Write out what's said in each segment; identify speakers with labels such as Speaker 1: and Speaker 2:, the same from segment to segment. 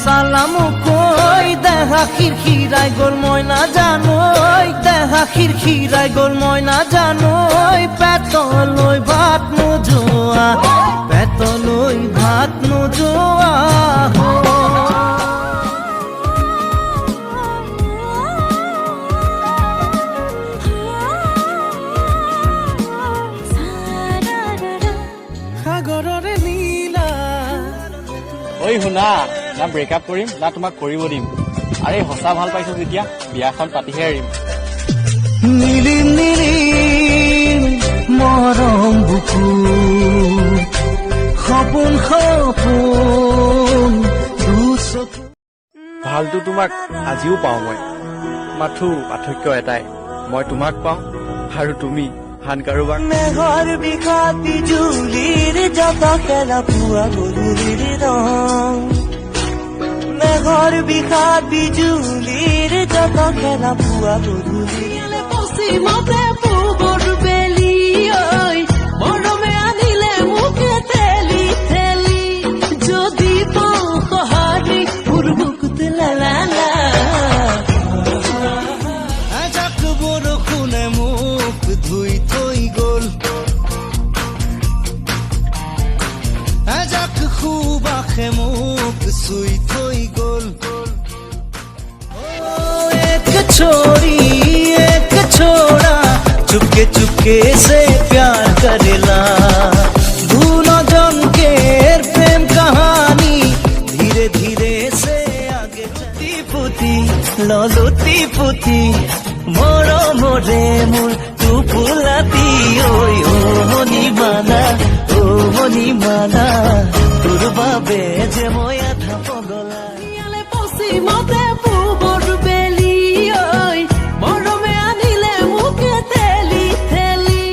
Speaker 1: চালামো কই দেহা খিৰখিৰাই গ'ল মই নাজানৈ দেহা খিৰখিৰাই গ'ল মই নাজানৈ পেটলৈ ভাত নোযোৱা পেটলৈ ভাত নোযোৱা সাগৰৰে নীলা
Speaker 2: ঐ শুনা না ব্ৰেকআপ কৰিম না তোমাক কৰিব দিম আৰে সঁচা ভাল পাইছো যেতিয়া বিয়াখন পাতিহে এৰিম
Speaker 1: নীলিম নীলিম মৰম বুকু সপোন সপোন
Speaker 2: ভালটো তোমাক আজিও পাওঁ মই মাথো পাৰ্থক্য এটাই মই তোমাক পাওঁ আৰু তুমি হান কাৰোবাক
Speaker 1: মেঘৰ বিষাদ বিজুলীৰ জত খেলা পুৱা গধূলিৰ ৰং মেঘৰ বিষাদ বিজুলীৰ জত খেলা পুৱা গধূলিৰ পশ্চিমতে পূবৰ বেলি ঐ মৰমে আনিলে মুখে ঠেলি ঠেলি যদি পাওঁ সহাৰি মোৰ বুকুত লালা এজাক বৰষুণে মোক ধুই থৈ গ'ল এজাক সুবাসে মোক চুই থৈ গ'ল এক छोड़ा चुपके चुपके से प्यार करेला दोनों जन के प्रेम कहानी धीरे धीरे से आगे चलती पुती ललती पुती मोरो मोरे मोर तू फुलाती ओय ओ मनी माना তোর বাবে যে মই আধা পগলা ইয়ালে পশ্চিমতে পূবৰ বেলি ঐ মৰমে আনিলে মুখে ঠেলি ঠেলি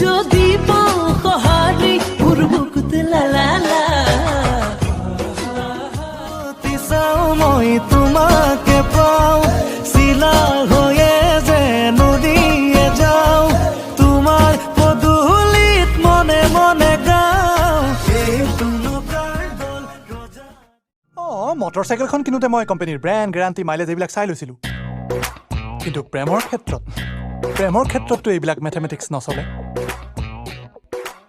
Speaker 1: যদি পাওঁ সহাৰি মোৰ বুকুত লালা চাওঁ মই তোমাকে পাওঁ চিলা হৈয়ে যে নদীয়ে যাওঁ তোমাৰ পদূলিত মনে মনে
Speaker 3: মটৰচাইকেলখন কিনোতে মই কোম্পানীৰ ব্ৰেণ্ড গেৰাণ্টি মাইলেজ এইবিলাক চাই লৈছিলোঁ কিন্তু প্ৰেমৰ ক্ষেত্ৰততো এইবিলাক মেথমেটিক্স নচলে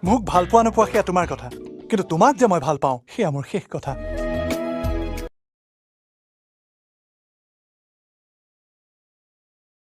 Speaker 3: মোক ভাল পোৱা নোপোৱা সেয়া তোমাৰ কথা কিন্তু তোমাক যে মই ভাল পাওঁ সেয়া মোৰ শেষ কথা